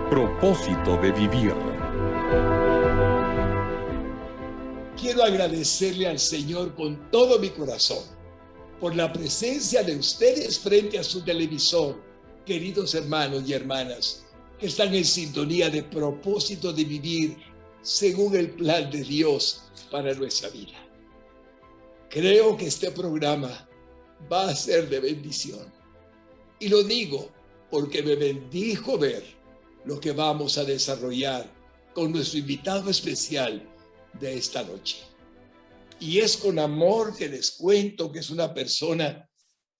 Propósito de vivir. Quiero agradecerle al Señor con todo mi corazón por la presencia de ustedes frente a su televisor, queridos hermanos y hermanas, que están en sintonía de propósito de vivir según el plan de Dios para nuestra vida. Creo que este programa va a ser de bendición. Y lo digo porque me bendijo ver lo que vamos a desarrollar con nuestro invitado especial de esta noche. Y es con amor que les cuento que es una persona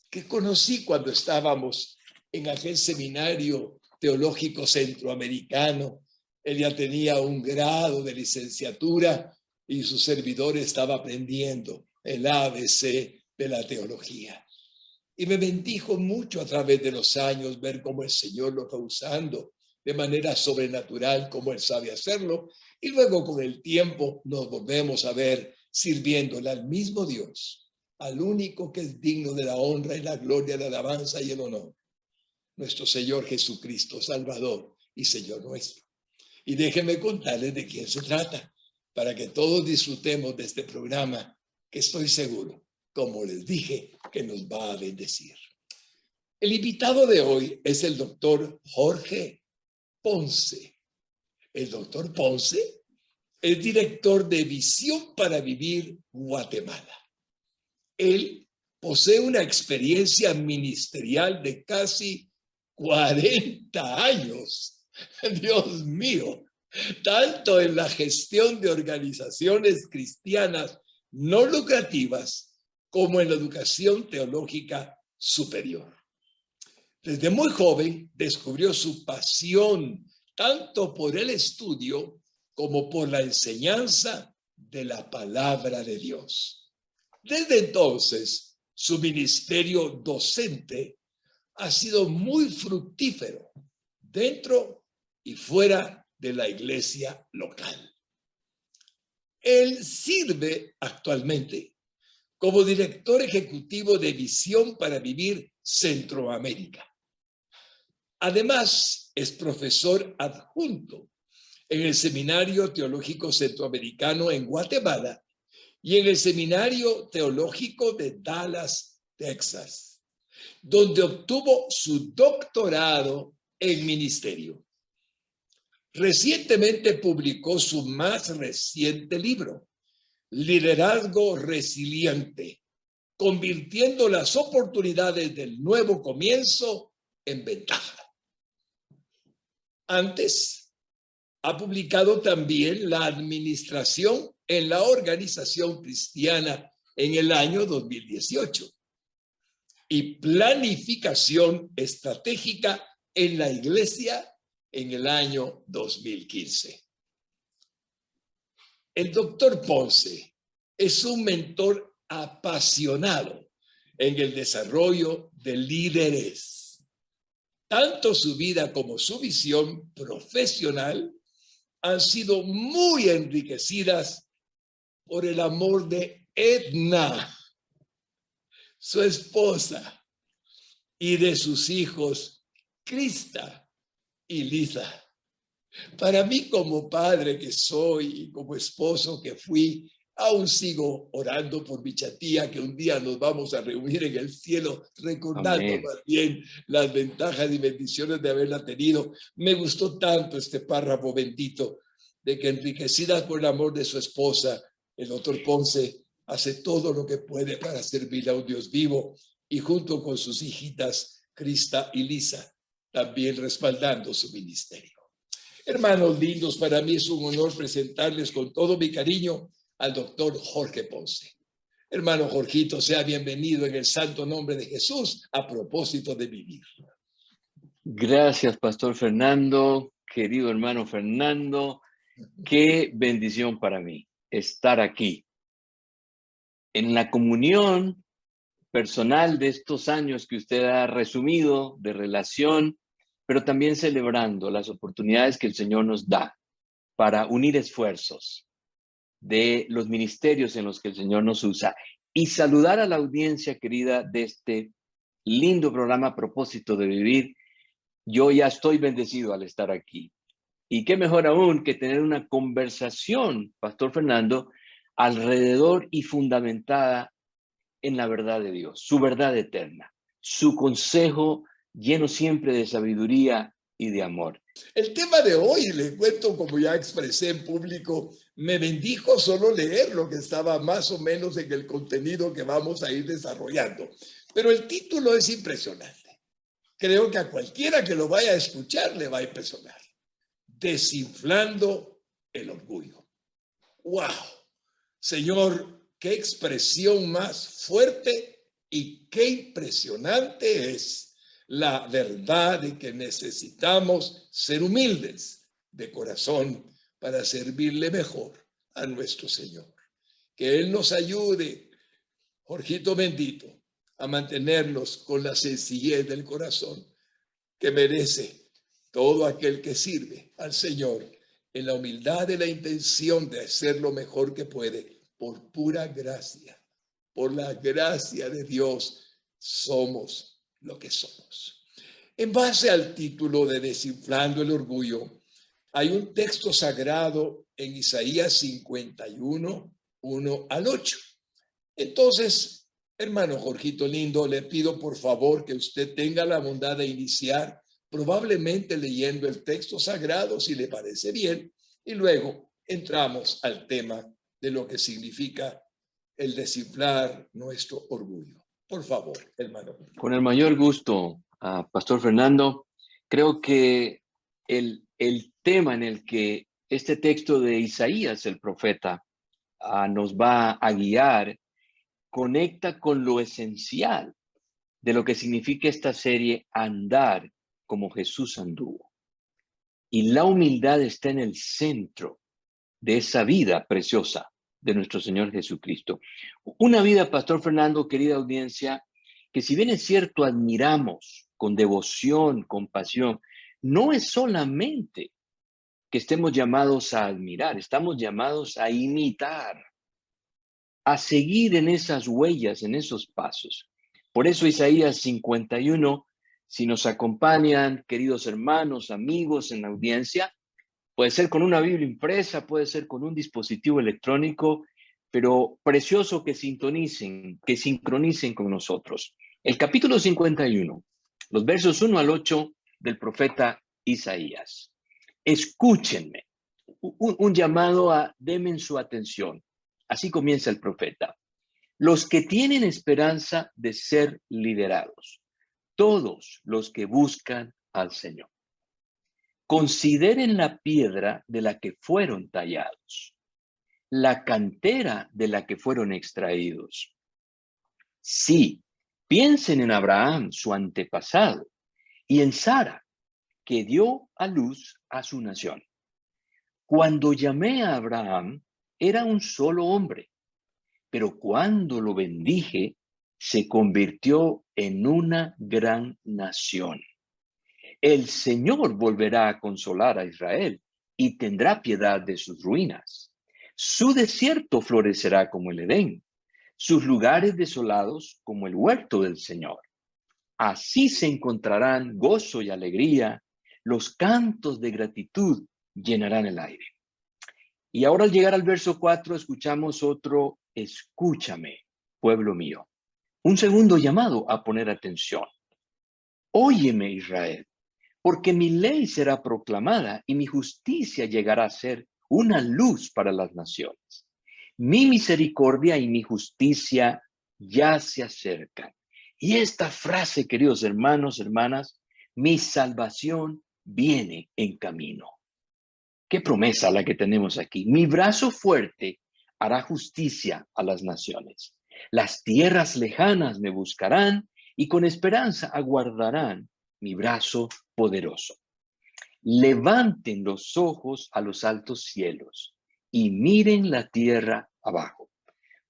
que conocí cuando estábamos en aquel seminario teológico centroamericano. Él ya tenía un grado de licenciatura y su servidor estaba aprendiendo el ABC de la teología. Y me bendijo mucho a través de los años ver cómo el Señor lo fue usando de manera sobrenatural, como Él sabe hacerlo. Y luego con el tiempo nos volvemos a ver sirviéndole al mismo Dios, al único que es digno de la honra y la gloria, la alabanza y el honor, nuestro Señor Jesucristo, Salvador y Señor nuestro. Y déjenme contarles de quién se trata, para que todos disfrutemos de este programa, que estoy seguro, como les dije, que nos va a bendecir. El invitado de hoy es el doctor Jorge Ponce. El doctor Ponce es director de Visión para Vivir Guatemala. Él posee una experiencia ministerial de casi 40 años. Dios mío, tanto en la gestión de organizaciones cristianas no lucrativas como en la educación teológica superior. Desde muy joven descubrió su pasión tanto por el estudio como por la enseñanza de la palabra de Dios. Desde entonces, su ministerio docente ha sido muy fructífero dentro y fuera de la iglesia local. Él sirve actualmente como director ejecutivo de Visión para Vivir Centroamérica. Además, es profesor adjunto en el Seminario Teológico Centroamericano en Guatemala y en el Seminario Teológico de Dallas, Texas, donde obtuvo su doctorado en ministerio. Recientemente publicó su más reciente libro, Liderazgo Resiliente, convirtiendo las oportunidades del nuevo comienzo en ventaja. Antes, ha publicado también La Administración en la Organización Cristiana en el año 2018 y Planificación Estratégica en la Iglesia en el año 2015. El doctor Ponce es un mentor apasionado en el desarrollo de líderes. Tanto su vida como su visión profesional han sido muy enriquecidas por el amor de Edna, su esposa, y de sus hijos, Krista y Lisa. Para mí, como padre que soy y como esposo que fui, aún sigo orando por mi chatía, que un día nos vamos a reunir en el cielo, recordando más bien las ventajas y bendiciones de haberla tenido. Me gustó tanto este párrafo bendito de que, enriquecida por el amor de su esposa, el doctor Ponce hace todo lo que puede para servirle a un Dios vivo, y junto con sus hijitas Krista y Lisa, también respaldando su ministerio. Hermanos lindos, para mí es un honor presentarles con todo mi cariño al doctor Jorge Ponce. Hermano Jorgito, sea bienvenido en el santo nombre de Jesús a propósito de vivir. Gracias, Pastor Fernando, querido hermano Fernando. Qué bendición para mí estar aquí en la comunión personal de estos años que usted ha resumido de relación, pero también celebrando las oportunidades que el Señor nos da para unir esfuerzos de los ministerios en los que el Señor nos usa, y saludar a la audiencia querida de este lindo programa Propósito de Vivir. Yo ya estoy bendecido al estar aquí. Y qué mejor aún que tener una conversación, Pastor Fernando, alrededor y fundamentada en la verdad de Dios, su verdad eterna, su consejo lleno siempre de sabiduría y de amor. El tema de hoy, le cuento, como ya expresé en público, me bendijo solo leer lo que estaba más o menos en el contenido que vamos a ir desarrollando. Pero el título es impresionante. Creo que a cualquiera que lo vaya a escuchar le va a impresionar. Desinflando el orgullo. ¡Wow! Señor, qué expresión más fuerte y qué impresionante es la verdad de que necesitamos ser humildes de corazón para servirle mejor a nuestro Señor. Que Él nos ayude, Jorgito bendito, a mantenernos con la sencillez del corazón que merece todo aquel que sirve al Señor en la humildad de la intención de hacer lo mejor que puede por pura gracia. Por la gracia de Dios somos lo que somos. En base al título de Desinflando el Orgullo, hay un texto sagrado en Isaías 51, 1 al 8. Entonces, hermano Jorgito lindo, le pido por favor que usted tenga la bondad de iniciar probablemente leyendo el texto sagrado, si le parece bien, y luego entramos al tema de lo que significa el desinflar nuestro orgullo. Por favor, hermano. Con el mayor gusto, Pastor Fernando. Creo que el tema en el que este texto de Isaías, el profeta, nos va a guiar, conecta con lo esencial de lo que significa esta serie, andar como Jesús anduvo. Y la humildad está en el centro de esa vida preciosa de nuestro Señor Jesucristo. Una vida, Pastor Fernando, querida audiencia, que si bien es cierto, admiramos con devoción, con pasión, no es solamente que estemos llamados a admirar, estamos llamados a imitar, a seguir en esas huellas, en esos pasos. Por eso Isaías 51, si nos acompañan, queridos hermanos, amigos en la audiencia, puede ser con una Biblia impresa, puede ser con un dispositivo electrónico, pero precioso que sintonicen, que sincronicen con nosotros. El capítulo 51, los versos 1 al 8 del profeta Isaías. Escúchenme, un llamado a denme su atención. Así comienza el profeta. Los que tienen esperanza de ser liderados, todos los que buscan al Señor. Consideren la piedra de la que fueron tallados, la cantera de la que fueron extraídos. Sí, piensen en Abraham, su antepasado, y en Sara, que dio a luz a su nación. Cuando llamé a Abraham, era un solo hombre, pero cuando lo bendije, se convirtió en una gran nación. El Señor volverá a consolar a Israel y tendrá piedad de sus ruinas. Su desierto florecerá como el Edén, sus lugares desolados como el huerto del Señor. Así se encontrarán gozo y alegría, los cantos de gratitud llenarán el aire. Y ahora al llegar al verso 4 escuchamos otro, escúchame, pueblo mío. Un segundo llamado a poner atención. Óyeme, Israel, porque mi ley será proclamada y mi justicia llegará a ser una luz para las naciones. Mi misericordia y mi justicia ya se acercan. Y esta frase, queridos hermanos, hermanas, mi salvación viene en camino. Qué promesa la que tenemos aquí. Mi brazo fuerte hará justicia a las naciones. Las tierras lejanas me buscarán y con esperanza aguardarán mi brazo poderoso. Levanten los ojos a los altos cielos y miren la tierra abajo,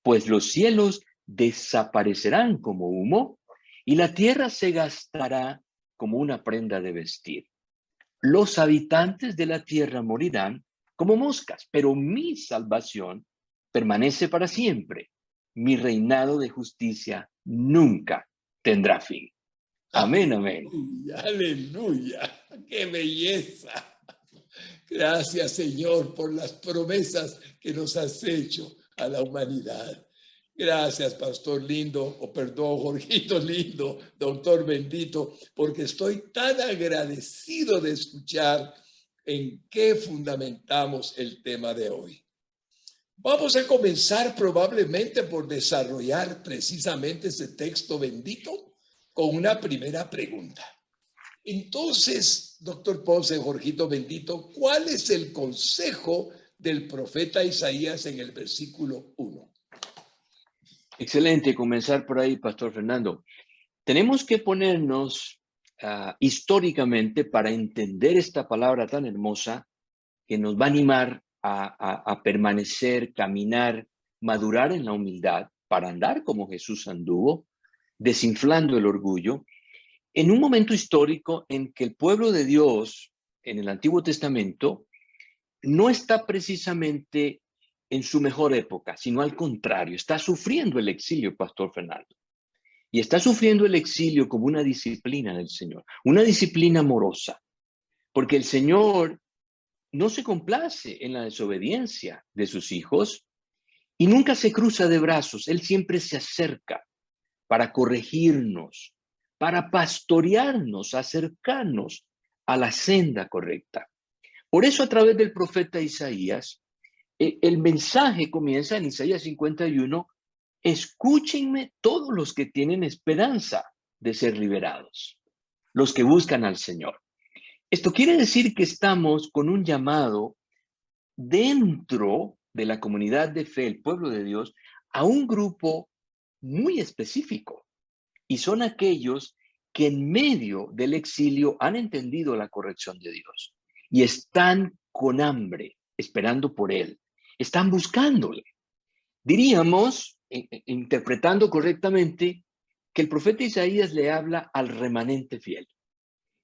pues los cielos desaparecerán como humo y la tierra se gastará como una prenda de vestir. Los habitantes de la tierra morirán como moscas, pero mi salvación permanece para siempre. Mi reinado de justicia nunca tendrá fin. Amén, amén. Aleluya, aleluya, qué belleza. Gracias, Señor, por las promesas que nos has hecho a la humanidad. Gracias, pastor lindo, o perdón, Jorgito lindo, doctor bendito, porque estoy tan agradecido de escuchar en qué fundamentamos el tema de hoy. Vamos a comenzar probablemente por desarrollar precisamente ese texto bendito con una primera pregunta. Entonces, doctor Ponce, Jorgito bendito, ¿cuál es el consejo del profeta Isaías en el versículo 1? Excelente comenzar por ahí, Pastor Fernando. Tenemos que ponernos históricamente para entender esta palabra tan hermosa que nos va a animar a permanecer, caminar, madurar en la humildad para andar como Jesús anduvo, desinflando el orgullo, en un momento histórico en que el pueblo de Dios en el Antiguo Testamento no está precisamente en su mejor época, sino al contrario, está sufriendo el exilio, Pastor Fernando. Y está sufriendo el exilio como una disciplina del Señor, una disciplina amorosa, porque el Señor no se complace en la desobediencia de sus hijos y nunca se cruza de brazos. Él siempre se acerca para corregirnos, para pastorearnos, acercarnos a la senda correcta. Por eso a través del profeta Isaías, el mensaje comienza en Isaías 51, escúchenme todos los que tienen esperanza de ser liberados, los que buscan al Señor. Esto quiere decir que estamos con un llamado dentro de la comunidad de fe, el pueblo de Dios, a un grupo muy específico. Y son aquellos que en medio del exilio han entendido la corrección de Dios y están con hambre, esperando por Él. Están buscándole. Diríamos, interpretando correctamente, que el profeta Isaías le habla al remanente fiel.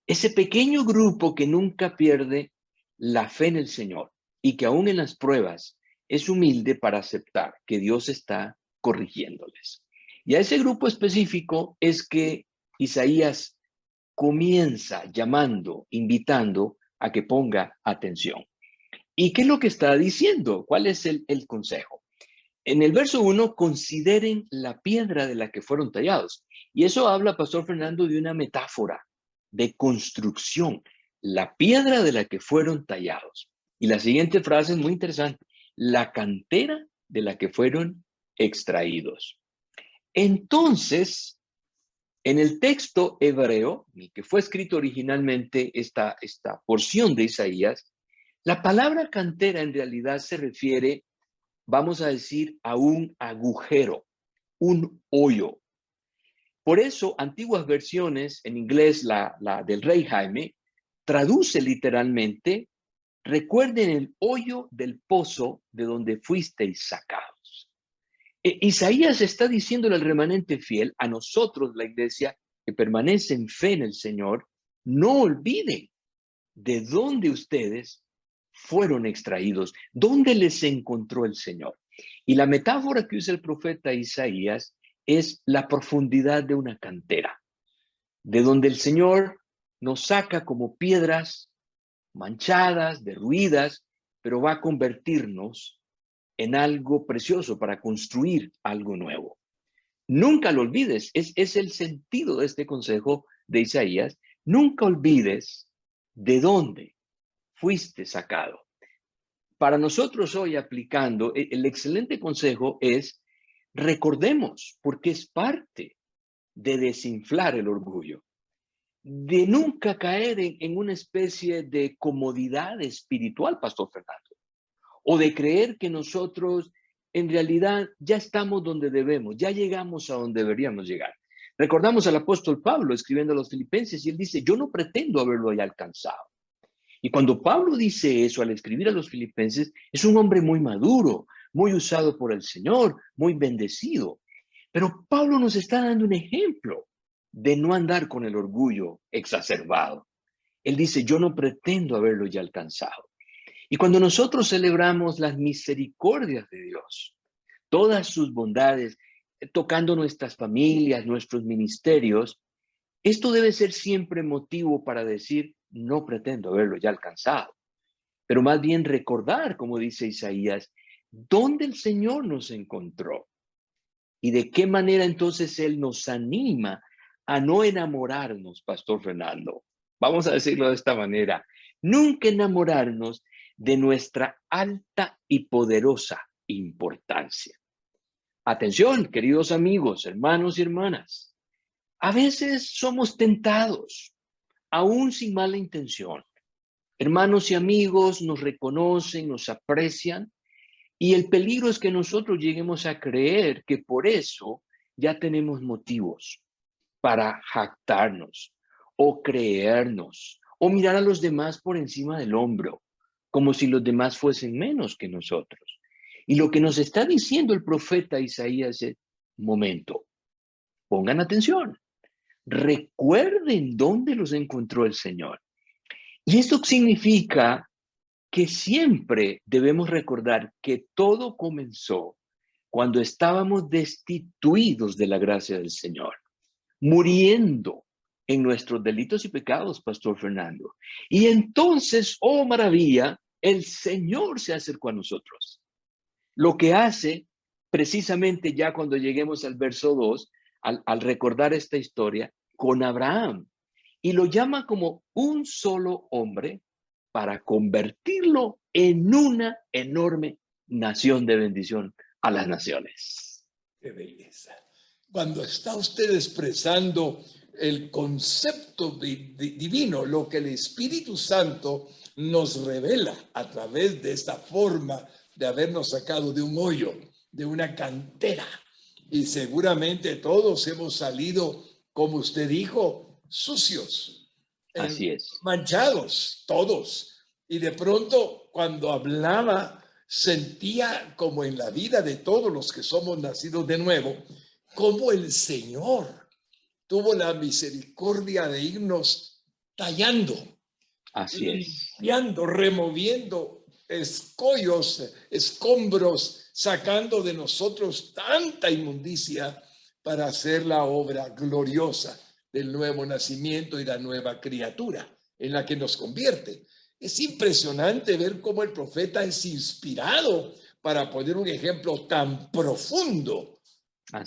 Ese pequeño grupo que nunca pierde la fe en el Señor y que aún en las pruebas es humilde para aceptar que Dios está corrigiéndoles. Y a ese grupo específico es que Isaías comienza llamando, invitando a que ponga atención. ¿Y qué es lo que está diciendo? ¿Cuál es el consejo? En el verso 1, consideren la piedra de la que fueron tallados. Y eso habla, Pastor Fernando, de una metáfora de construcción. La piedra de la que fueron tallados. Y la siguiente frase es muy interesante. La cantera de la que fueron extraídos. Entonces, en el texto hebreo, que fue escrito originalmente esta porción de Isaías, la palabra cantera en realidad se refiere, vamos a decir, a un agujero, un hoyo. Por eso, antiguas versiones, en inglés la del Rey Jaime, traduce literalmente, recuerden el hoyo del pozo de donde fuisteis sacados. Isaías está diciéndole al remanente fiel, a nosotros, la iglesia, que permanece en fe en el Señor, no olviden de dónde ustedes fueron extraídos, dónde les encontró el Señor. Y la metáfora que usa el profeta Isaías es la profundidad de una cantera, de donde el Señor nos saca como piedras manchadas, derruidas, pero va a convertirnos en algo precioso para construir algo nuevo. Nunca lo olvides, es el sentido de este consejo de Isaías. Nunca olvides de dónde fuiste sacado. Para nosotros hoy aplicando, el excelente consejo es recordemos, porque es parte de desinflar el orgullo, de nunca caer en una especie de comodidad espiritual, Pastor Fernando, o de creer que nosotros en realidad ya estamos donde debemos, ya llegamos a donde deberíamos llegar. Recordamos al apóstol Pablo escribiendo a los Filipenses y él dice, yo no pretendo haberlo ya alcanzado. Y cuando Pablo dice eso al escribir a los Filipenses, es un hombre muy maduro, muy usado por el Señor, muy bendecido. Pero Pablo nos está dando un ejemplo de no andar con el orgullo exacerbado. Él dice, yo no pretendo haberlo ya alcanzado. Y cuando nosotros celebramos las misericordias de Dios, todas sus bondades, tocando nuestras familias, nuestros ministerios, esto debe ser siempre motivo para decir, no pretendo haberlo ya alcanzado. pero más bien recordar, como dice Isaías, dónde el Señor nos encontró y de qué manera entonces Él nos anima a no enamorarnos, Pastor Fernando. Vamos a decirlo de esta manera, nunca enamorarnos de nuestra alta y poderosa importancia. Atención, queridos amigos, hermanos y hermanas. A veces somos tentados, aún sin mala intención. Hermanos y amigos nos reconocen, nos aprecian, y el peligro es que nosotros lleguemos a creer que por eso ya tenemos motivos para jactarnos o creernos o mirar a los demás por encima del hombro, como si los demás fuesen menos que nosotros. Y lo que nos está diciendo el profeta Isaías es, momento, pongan atención, recuerden dónde los encontró el Señor. Y esto significa que siempre debemos recordar que todo comenzó cuando estábamos destituidos de la gracia del Señor, muriendo en nuestros delitos y pecados, Pastor Fernando. Y entonces, oh maravilla, el Señor se acercó a nosotros. Lo que hace, precisamente ya cuando lleguemos al verso 2, al recordar esta historia, con Abraham, y lo llama como un solo hombre para convertirlo en una enorme nación de bendición a las naciones. Qué belleza. Cuando está usted expresando el concepto divino, lo que el Espíritu Santo nos revela a través de esta forma de habernos sacado de un hoyo, de una cantera. Y seguramente todos hemos salido, como usted dijo, sucios, Así es. manchados, todos. Y de pronto, cuando hablaba, sentía como en la vida de todos los que somos nacidos de nuevo, como el Señor tuvo la misericordia de irnos tallando, Así es. limpiando, removiendo escollos, escombros, sacando de nosotros tanta inmundicia para hacer la obra gloriosa del nuevo nacimiento y la nueva criatura en la que nos convierte. Es impresionante ver cómo el profeta es inspirado para poner un ejemplo tan profundo.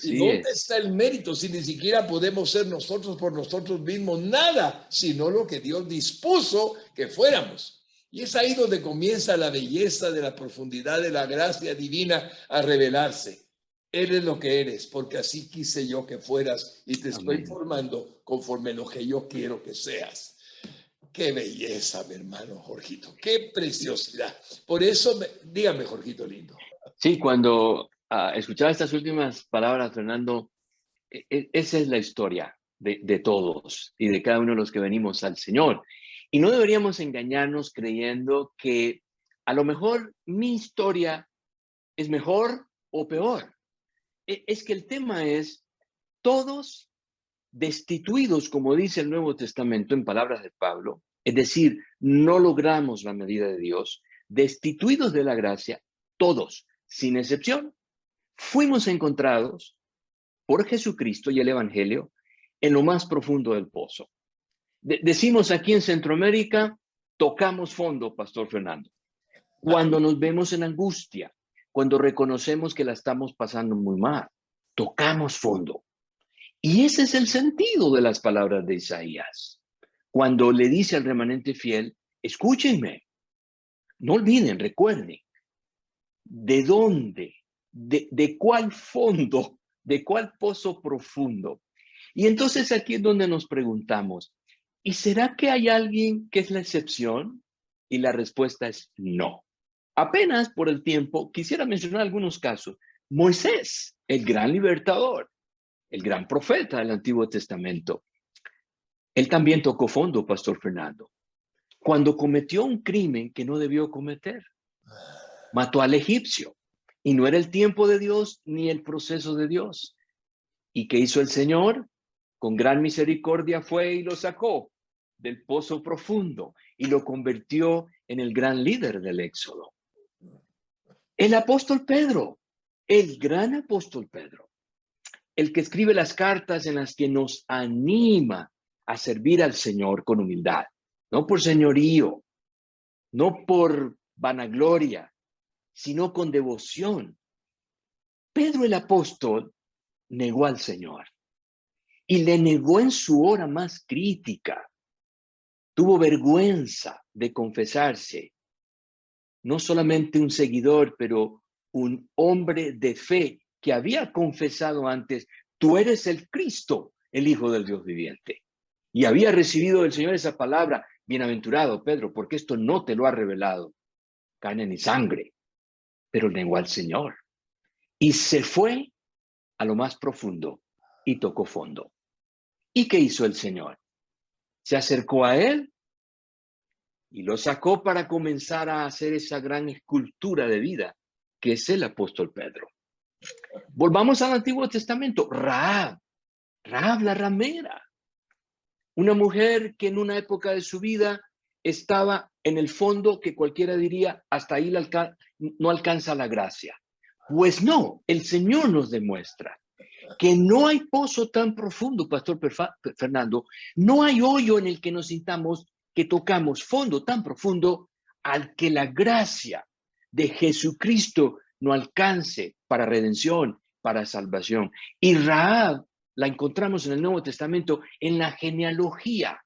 ¿Y dónde está el mérito si ni siquiera podemos ser nosotros por nosotros mismos nada, sino lo que Dios dispuso que fuéramos? Y es ahí donde comienza la belleza de la profundidad de la gracia divina a revelarse. Eres lo que eres, porque así quise yo que fueras y te estoy formando conforme lo que yo quiero que seas. Qué belleza, mi hermano Jorgito, qué preciosidad. Por eso, dígame, Jorgito lindo. Sí, cuando escuchaba estas últimas palabras, Fernando, esa es la historia de todos y de cada uno de los que venimos al Señor. Y no deberíamos engañarnos creyendo que a lo mejor mi historia es mejor o peor. Es que el tema es todos destituidos, como dice el Nuevo Testamento en palabras de Pablo, es decir, no logramos la medida de Dios, destituidos de la gracia, todos, sin excepción, fuimos encontrados por Jesucristo y el Evangelio en lo más profundo del pozo. Decimos aquí en Centroamérica, tocamos fondo, Pastor Fernando. Cuando nos vemos en angustia, cuando reconocemos que la estamos pasando muy mal, tocamos fondo. Y ese es el sentido de las palabras de Isaías. Cuando le dice al remanente fiel, escúchenme, no olviden, recuerden, ¿de dónde? ¿De cuál fondo? ¿De cuál pozo profundo? Y entonces aquí es donde nos preguntamos, ¿y será que hay alguien que es la excepción? Y la respuesta es no. Apenas por el tiempo quisiera mencionar algunos casos. Moisés, el gran libertador, el gran profeta del Antiguo Testamento. Él también tocó fondo, Pastor Fernando, cuando cometió un crimen que no debió cometer. Mató al egipcio y no era el tiempo de Dios ni el proceso de Dios. ¿Y qué hizo el Señor? Con gran misericordia fue y lo sacó del pozo profundo y lo convirtió en el gran líder del Éxodo. El apóstol Pedro, el gran apóstol Pedro, el que escribe las cartas en las que nos anima a servir al Señor con humildad, no por señorío, no por vanagloria, sino con devoción. Pedro el apóstol negó al Señor y le negó en su hora más crítica. Tuvo vergüenza de confesarse, no solamente un seguidor, pero un hombre de fe que había confesado antes: tú eres el Cristo, el Hijo del Dios viviente. Y había recibido del Señor esa palabra: bienaventurado Pedro, porque esto no te lo ha revelado carne ni sangre, pero negó al Señor. Y se fue a lo más profundo y tocó fondo. ¿Y qué hizo el Señor? Se acercó a él y lo sacó para comenzar a hacer esa gran escultura de vida que es el apóstol Pedro. Volvamos al Antiguo Testamento. Rahab la ramera, una mujer que en una época de su vida estaba en el fondo, que cualquiera diría: hasta ahí no alcanza la gracia. Pues no, el Señor nos demuestra que no hay pozo tan profundo, Pastor Fernando, no hay hoyo en el que nos sintamos que tocamos fondo tan profundo al que la gracia de Jesucristo no alcance para redención, para salvación. Y Rahab la encontramos en el Nuevo Testamento en la genealogía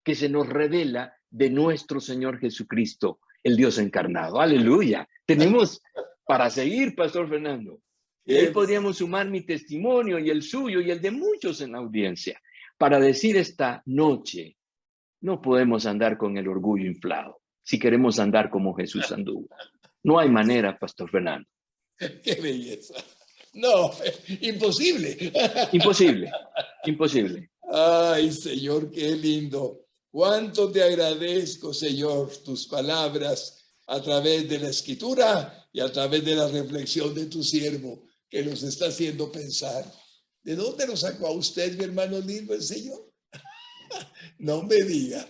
que se nos revela de nuestro Señor Jesucristo, el Dios encarnado. Aleluya. Tenemos para seguir, Pastor Fernando. Y ahí podríamos sumar mi testimonio y el suyo y el de muchos en la audiencia para decir esta noche: no podemos andar con el orgullo inflado si queremos andar como Jesús anduvo. No hay manera, Pastor Fernando. ¡Qué belleza! No, imposible. Imposible, imposible. Ay, Señor, qué lindo. Cuánto te agradezco, Señor, tus palabras a través de la escritura y a través de la reflexión de tu siervo, que nos está haciendo pensar. ¿De dónde lo sacó a usted, mi hermano lindo, el Señor? No me diga.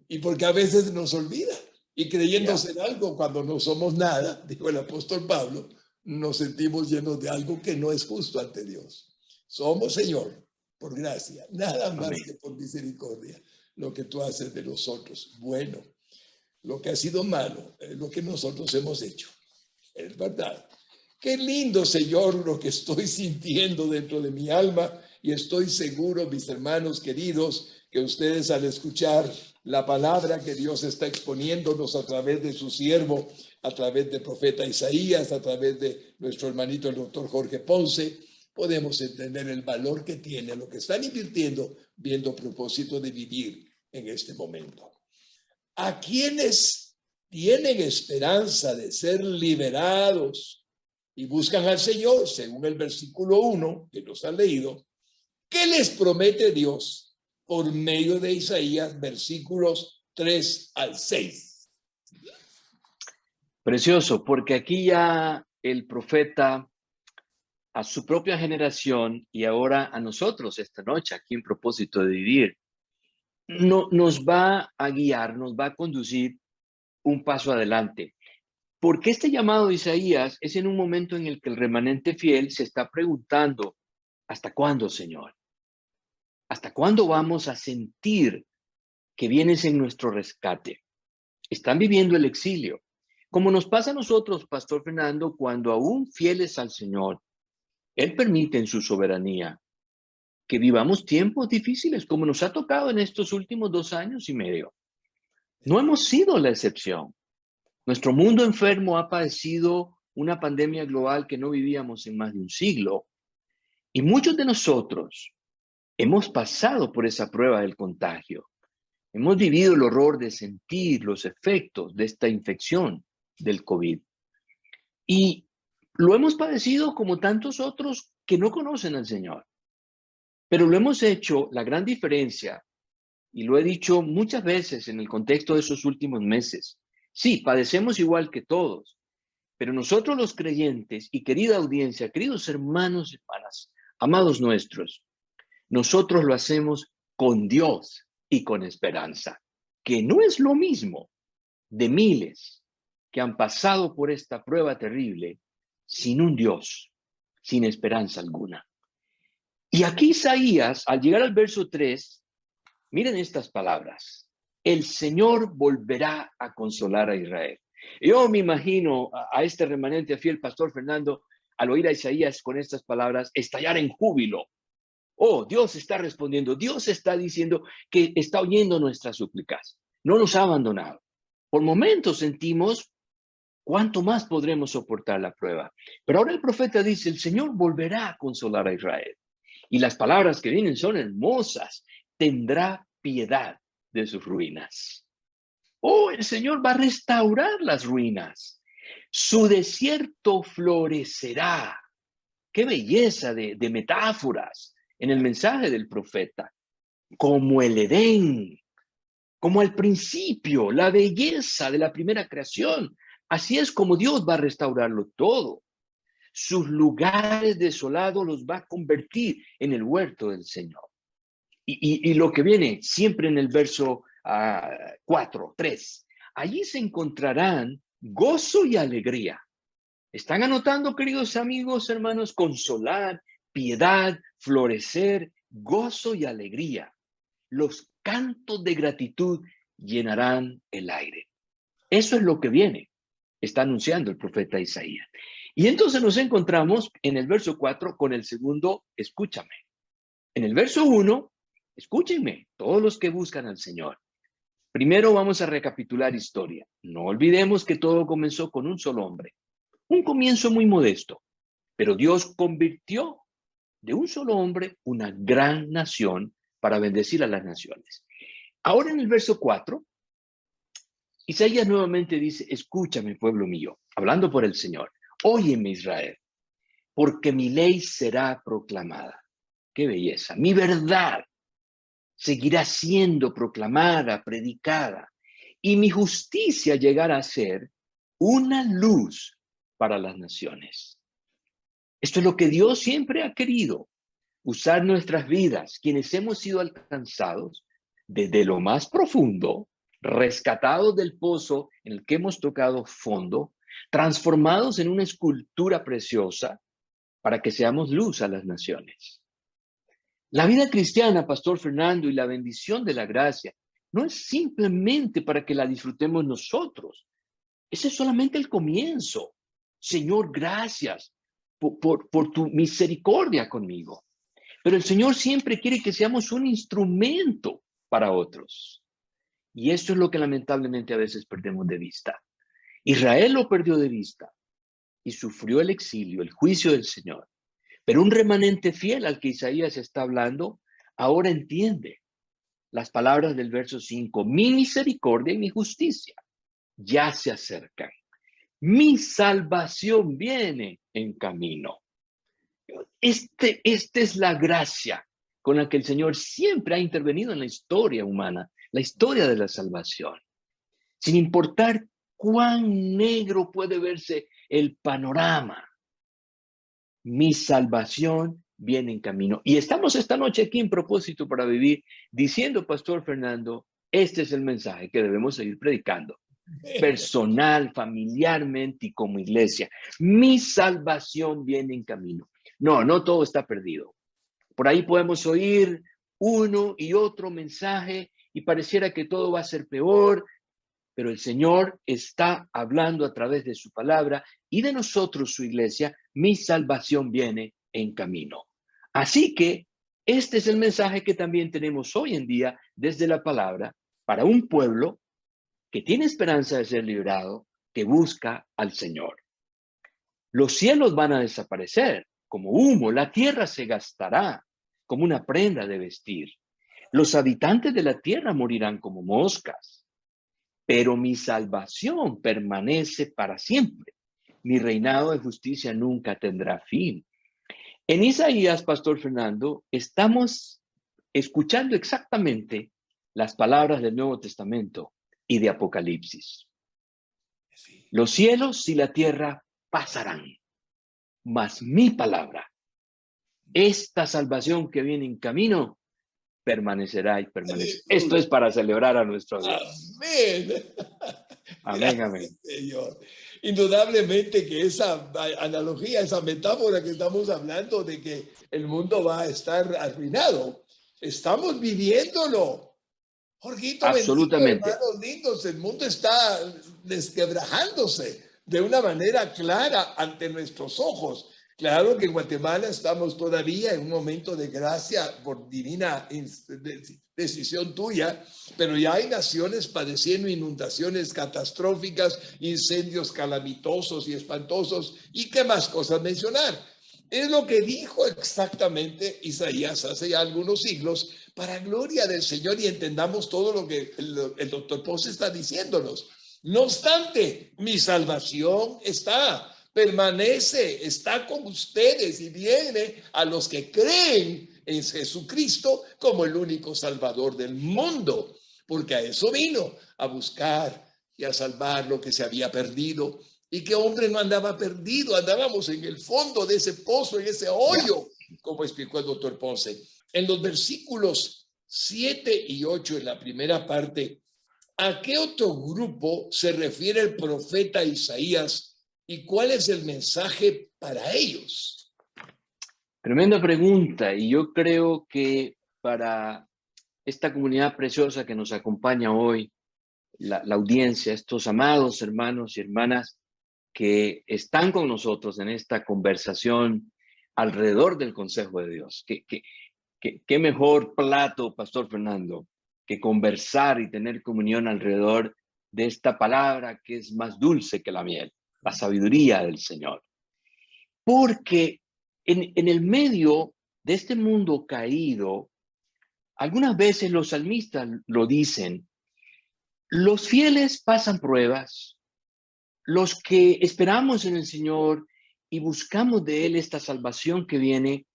Y porque a veces nos olvida. Y creyendo ser algo cuando no somos nada, dijo el apóstol Pablo, nos sentimos llenos de algo que no es justo ante Dios. Somos, Señor, por gracia, nada más que por misericordia, lo que tú haces de nosotros. Bueno, lo que ha sido malo es lo que nosotros hemos hecho. Es verdad. Qué lindo, Señor, lo que estoy sintiendo dentro de mi alma, y estoy seguro, mis hermanos queridos, que ustedes, al escuchar la palabra que Dios está exponiéndonos a través de su siervo, a través del profeta Isaías, a través de nuestro hermanito el doctor Jorge Ponce, podemos entender el valor que tiene lo que están invirtiendo, viendo propósito de vivir en este momento. A quienes tienen esperanza de ser liberados y buscan al Señor, según el versículo 1 que nos han leído, ¿qué les promete Dios por medio de Isaías, versículos 3 al 6? Precioso, porque aquí ya el profeta, a su propia generación y ahora a nosotros esta noche, aquí en Propósito de Vivir, nos va a guiar, nos va a conducir un paso adelante. Porque este llamado de Isaías es en un momento en el que el remanente fiel se está preguntando: ¿hasta cuándo, Señor? ¿Hasta cuándo vamos a sentir que vienes en nuestro rescate? Están viviendo el exilio, como nos pasa a nosotros, Pastor Fernando, cuando aún fieles al Señor, Él permite en su soberanía que vivamos tiempos difíciles, como nos ha tocado en estos últimos 2 años y medio. No hemos sido la excepción. Nuestro mundo enfermo ha padecido una pandemia global que no vivíamos en más de un siglo, y muchos de nosotros hemos pasado por esa prueba del contagio. Hemos vivido el horror de sentir los efectos de esta infección del COVID. Y lo hemos padecido como tantos otros que no conocen al Señor. Pero lo hemos hecho, la gran diferencia, y lo he dicho muchas veces en el contexto de esos últimos meses. Sí, padecemos igual que todos, pero nosotros los creyentes y querida audiencia, queridos hermanos y hermanas, amados nuestros, nosotros lo hacemos con Dios y con esperanza, que no es lo mismo de miles que han pasado por esta prueba terrible sin un Dios, sin esperanza alguna. Y aquí Isaías, al llegar al verso 3, miren estas palabras: el Señor volverá a consolar a Israel. Yo me imagino a este remanente fiel, Pastor Fernando, al oír a Isaías con estas palabras, estallar en júbilo. Oh, Dios está respondiendo. Dios está diciendo que está oyendo nuestras súplicas. No nos ha abandonado. Por momentos sentimos cuánto más podremos soportar la prueba. Pero ahora el profeta dice, el Señor volverá a consolar a Israel. Y las palabras que vienen son hermosas. Tendrá piedad de sus ruinas. Oh, el Señor va a restaurar las ruinas. Su desierto florecerá. Qué belleza de metáforas en el mensaje del profeta. Como el Edén, como al principio, la belleza de la primera creación. Así es como Dios va a restaurarlo todo. Sus lugares desolados los va a convertir en el huerto del Señor. Y lo que viene siempre en el verso 4, 3. Allí se encontrarán gozo y alegría. ¿Están anotando, queridos amigos, hermanos? Consolar, piedad, florecer, gozo y alegría. Los cantos de gratitud llenarán el aire. Eso es lo que viene, está anunciando el profeta Isaías. Y entonces nos encontramos en el verso 4 con el segundo, escúchame. En el verso 1, escúchenme, todos los que buscan al Señor. Primero vamos a recapitular historia. No olvidemos que todo comenzó con un solo hombre. Un comienzo muy modesto, pero Dios convirtió de un solo hombre una gran nación para bendecir a las naciones. Ahora en el verso 4, Isaías nuevamente dice, escúchame, pueblo mío, hablando por el Señor, óyeme Israel, porque mi ley será proclamada. Qué belleza, mi verdad seguirá siendo proclamada, predicada, y mi justicia llegará a ser una luz para las naciones. Esto es lo que Dios siempre ha querido, usar nuestras vidas, quienes hemos sido alcanzados desde lo más profundo, rescatados del pozo en el que hemos tocado fondo, transformados en una escultura preciosa para que seamos luz a las naciones. La vida cristiana, Pastor Fernando, y la bendición de la gracia no es simplemente para que la disfrutemos nosotros. Ese es solamente el comienzo. Señor, gracias por tu misericordia conmigo. Pero el Señor siempre quiere que seamos un instrumento para otros. Y esto es lo que lamentablemente a veces perdemos de vista. Israel lo perdió de vista y sufrió el exilio, el juicio del Señor. Pero un remanente fiel al que Isaías está hablando, ahora entiende las palabras del verso 5. Mi misericordia y mi justicia ya se acercan. Mi salvación viene en camino. Esta es la gracia con la que el Señor siempre ha intervenido en la historia humana, la historia de la salvación. Sin importar cuán negro puede verse el panorama, mi salvación viene en camino. Y estamos esta noche aquí en Propósito para Vivir diciendo, Pastor Fernando, este es el mensaje que debemos seguir predicando. Personal, familiarmente y como iglesia. Mi salvación viene en camino. No todo está perdido. Por ahí podemos oír uno y otro mensaje y pareciera que todo va a ser peor, pero el Señor está hablando a través de su palabra y de nosotros, su iglesia, mi salvación viene en camino. Así que este es el mensaje que también tenemos hoy en día desde la palabra para un pueblo que tiene esperanza de ser librado, que busca al Señor. Los cielos van a desaparecer como humo, la tierra se gastará como una prenda de vestir. Los habitantes de la tierra morirán como moscas, pero mi salvación permanece para siempre. Mi reinado de justicia nunca tendrá fin. En Isaías, Pastor Fernando, estamos escuchando exactamente las palabras del Nuevo Testamento y de Apocalipsis. Los cielos y la tierra pasarán, mas mi palabra, esta salvación que viene en camino, permanecerá y permanecerá. Esto es para celebrar a nuestro Dios. Amén. Amén, Gracias, amén. Señor. Indudablemente que esa analogía, esa metáfora que estamos hablando de que el mundo va a estar arruinado, estamos viviéndolo. Jorgito, bendito, Absolutamente. hermanos lindos, el mundo está desquebrajándose de una manera clara ante nuestros ojos. Claro que en Guatemala estamos todavía en un momento de gracia por divina decisión tuya, pero ya hay naciones padeciendo inundaciones catastróficas, incendios calamitosos y espantosos, y qué más cosas mencionar. Es lo que dijo exactamente Isaías hace ya algunos siglos, para gloria del Señor, y entendamos todo lo que el doctor Ponce está diciéndonos. No obstante, mi salvación permanece, está con ustedes y viene a los que creen en Jesucristo como el único Salvador del mundo, porque a eso vino, a buscar y a salvar lo que se había perdido. Y que hombre no andaba perdido, andábamos en el fondo de ese pozo, en ese hoyo, como explicó el doctor Ponce. En los versículos 7 y 8, en la primera parte, ¿a qué otro grupo se refiere el profeta Isaías y cuál es el mensaje para ellos? Tremenda pregunta, y yo creo que para esta comunidad preciosa que nos acompaña hoy, la audiencia, estos amados hermanos y hermanas que están con nosotros en esta conversación alrededor del consejo de Dios. ¿Qué mejor plato, Pastor Fernando, que conversar y tener comunión alrededor de esta palabra que es más dulce que la miel, la sabiduría del Señor? Porque en el medio de este mundo caído, algunas veces los salmistas lo dicen, los fieles pasan pruebas, los que esperamos en el Señor y buscamos de Él esta salvación que viene,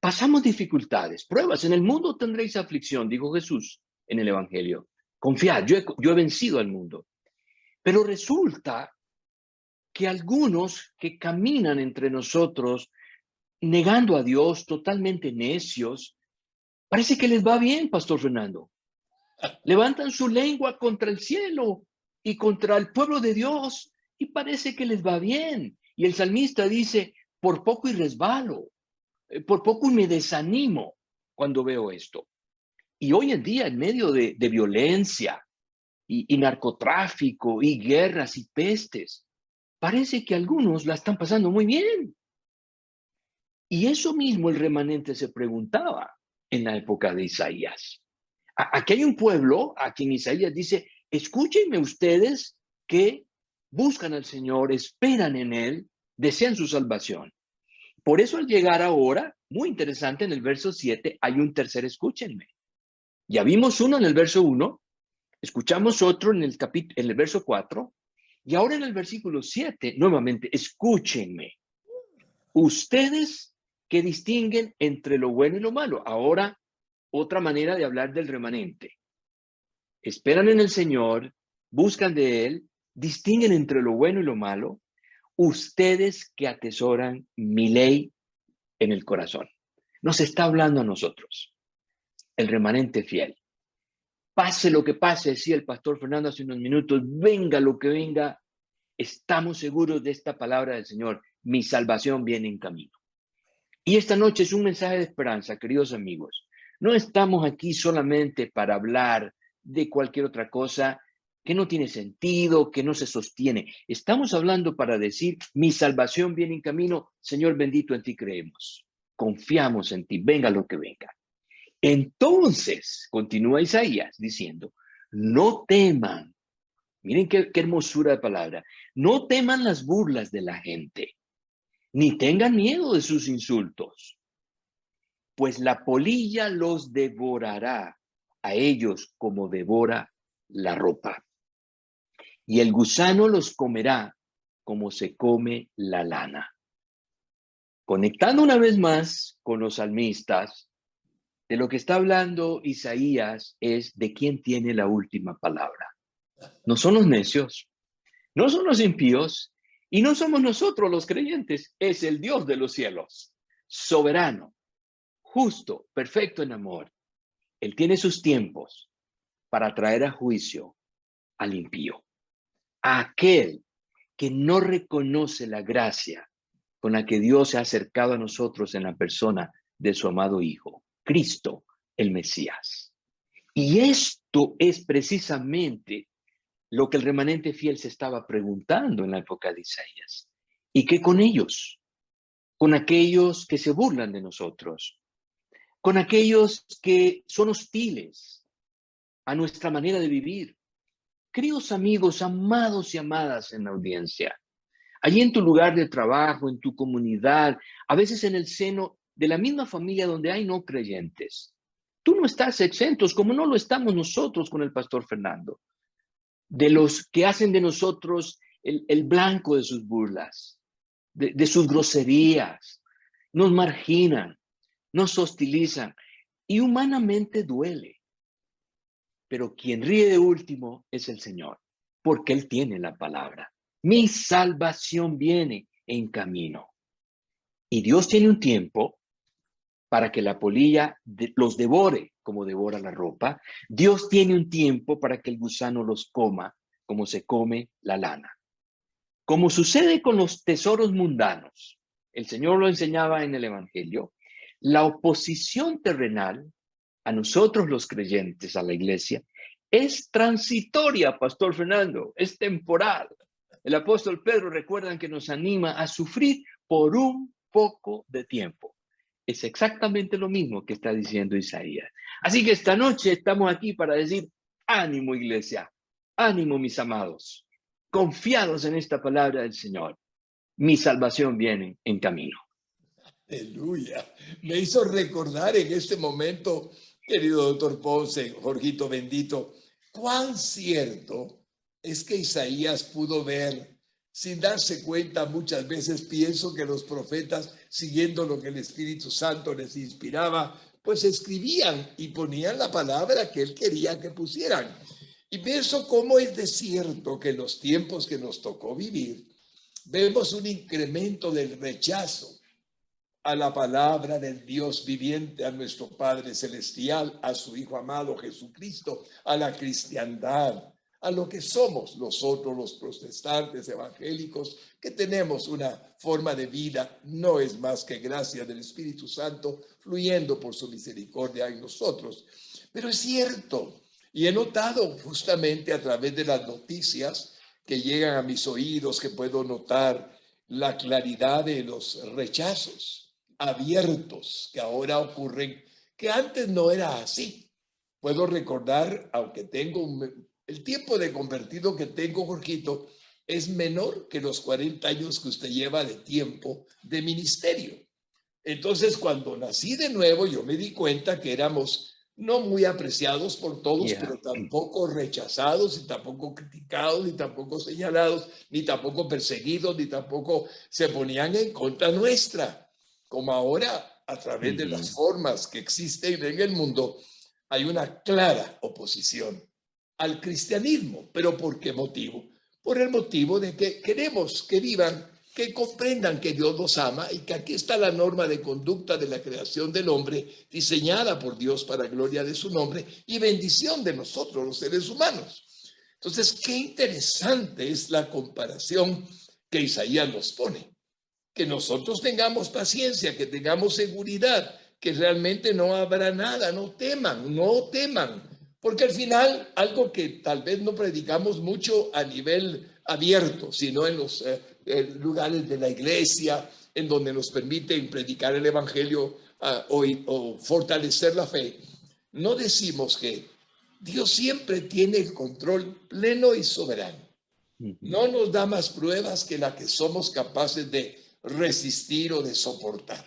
pasamos dificultades, pruebas. En el mundo tendréis aflicción, dijo Jesús en el Evangelio. Confiad, yo he vencido al mundo. Pero resulta que algunos que caminan entre nosotros negando a Dios, totalmente necios, parece que les va bien, Pastor Fernando. Levantan su lengua contra el cielo y contra el pueblo de Dios y parece que les va bien. Y el salmista dice, por poco y resbalo, por poco y me desanimo cuando veo esto. Y hoy en día, en medio de violencia y narcotráfico y guerras y pestes, parece que algunos la están pasando muy bien. Y eso mismo el remanente se preguntaba en la época de Isaías. Aquí hay un pueblo a quien Isaías dice, escúchenme ustedes que buscan al Señor, esperan en Él, desean su salvación. Por eso al llegar ahora, muy interesante, en el verso 7 hay un tercer escúchenme. Ya vimos uno en el verso 1, escuchamos otro en el verso 4, y ahora en el versículo 7, nuevamente, escúchenme. Ustedes que distinguen entre lo bueno y lo malo. Ahora, otra manera de hablar del remanente. Esperan en el Señor, buscan de Él, distinguen entre lo bueno y lo malo. Ustedes que atesoran mi ley en el corazón. Nos está hablando a nosotros, el remanente fiel. Pase lo que pase, decía el pastor Fernando hace unos minutos, venga lo que venga, estamos seguros de esta palabra del Señor. Mi salvación viene en camino. Y esta noche es un mensaje de esperanza, queridos amigos. No estamos aquí solamente para hablar de cualquier otra cosa que no tiene sentido, que no se sostiene. Estamos hablando para decir, mi salvación viene en camino, Señor bendito, en ti creemos. Confiamos en ti, venga lo que venga. Entonces, continúa Isaías diciendo, no teman, miren qué hermosura de palabra, no teman las burlas de la gente, ni tengan miedo de sus insultos, pues la polilla los devorará a ellos como devora la ropa, y el gusano los comerá como se come la lana. Conectando una vez más con los salmistas, de lo que está hablando Isaías es de quién tiene la última palabra. No son los necios, no son los impíos, y no somos nosotros los creyentes, es el Dios de los cielos, soberano, justo, perfecto en amor. Él tiene sus tiempos para traer a juicio al impío, a aquel que no reconoce la gracia con la que Dios se ha acercado a nosotros en la persona de su amado Hijo, Cristo, el Mesías. Y esto es precisamente lo que el remanente fiel se estaba preguntando en la época de Isaías. ¿Y qué con ellos? Con aquellos que se burlan de nosotros, con aquellos que son hostiles a nuestra manera de vivir. Queridos amigos, amados y amadas en la audiencia, allí en tu lugar de trabajo, en tu comunidad, a veces en el seno de la misma familia donde hay no creyentes, tú no estás exentos, como no lo estamos nosotros con el pastor Fernando, de los que hacen de nosotros el blanco de sus burlas, de sus groserías, nos marginan, nos hostilizan y humanamente duele. Pero quien ríe de último es el Señor, porque Él tiene la palabra. Mi salvación viene en camino. Y Dios tiene un tiempo para que la polilla los devore como devora la ropa. Dios tiene un tiempo para que el gusano los coma como se come la lana. Como sucede con los tesoros mundanos, el Señor lo enseñaba en el Evangelio, la oposición terrenal a nosotros los creyentes, a la iglesia, es transitoria, Pastor Fernando, es temporal. El apóstol Pedro, recuerdan que nos anima a sufrir por un poco de tiempo. Es exactamente lo mismo que está diciendo Isaías. Así que esta noche estamos aquí para decir, ánimo iglesia, ánimo mis amados, confiados en esta palabra del Señor. Mi salvación viene en camino. Aleluya. Me hizo recordar en este momento, querido doctor Ponce, Jorgito bendito, cuán cierto es que Isaías pudo ver, sin darse cuenta, muchas veces pienso que los profetas, siguiendo lo que el Espíritu Santo les inspiraba, pues escribían y ponían la palabra que él quería que pusieran. Y pienso cómo es de cierto que en los tiempos que nos tocó vivir, vemos un incremento del rechazo a la palabra del Dios viviente, a nuestro Padre Celestial, a su Hijo amado Jesucristo, a la cristiandad, a lo que somos nosotros los protestantes evangélicos, que tenemos una forma de vida, no es más que gracia del Espíritu Santo fluyendo por su misericordia en nosotros. Pero es cierto, y he notado justamente a través de las noticias que llegan a mis oídos, que puedo notar la claridad de los rechazos abiertos que ahora ocurren, que antes no era así. Puedo recordar, aunque tengo el tiempo de convertido que tengo, Jorgito, es menor que los 40 años que usted lleva de tiempo de ministerio. Entonces, cuando nací de nuevo, yo me di cuenta que éramos no muy apreciados por todos, pero tampoco rechazados, y tampoco criticados, ni tampoco señalados, ni tampoco perseguidos, ni tampoco se ponían en contra nuestra. Como ahora, a través de las formas que existen en el mundo, hay una clara oposición al cristianismo. ¿Pero por qué motivo? Por el motivo de que queremos que vivan, que comprendan que Dios los ama y que aquí está la norma de conducta de la creación del hombre diseñada por Dios para gloria de su nombre y bendición de nosotros, los seres humanos. Entonces, qué interesante es la comparación que Isaías nos pone. Que nosotros tengamos paciencia, que tengamos seguridad, que realmente no habrá nada, no teman, porque al final algo que tal vez no predicamos mucho a nivel abierto, sino en los lugares de la iglesia, en donde nos permiten predicar el evangelio o fortalecer la fe, no decimos que Dios siempre tiene el control pleno y soberano. No nos da más pruebas que la que somos capaces de resistir o de soportar.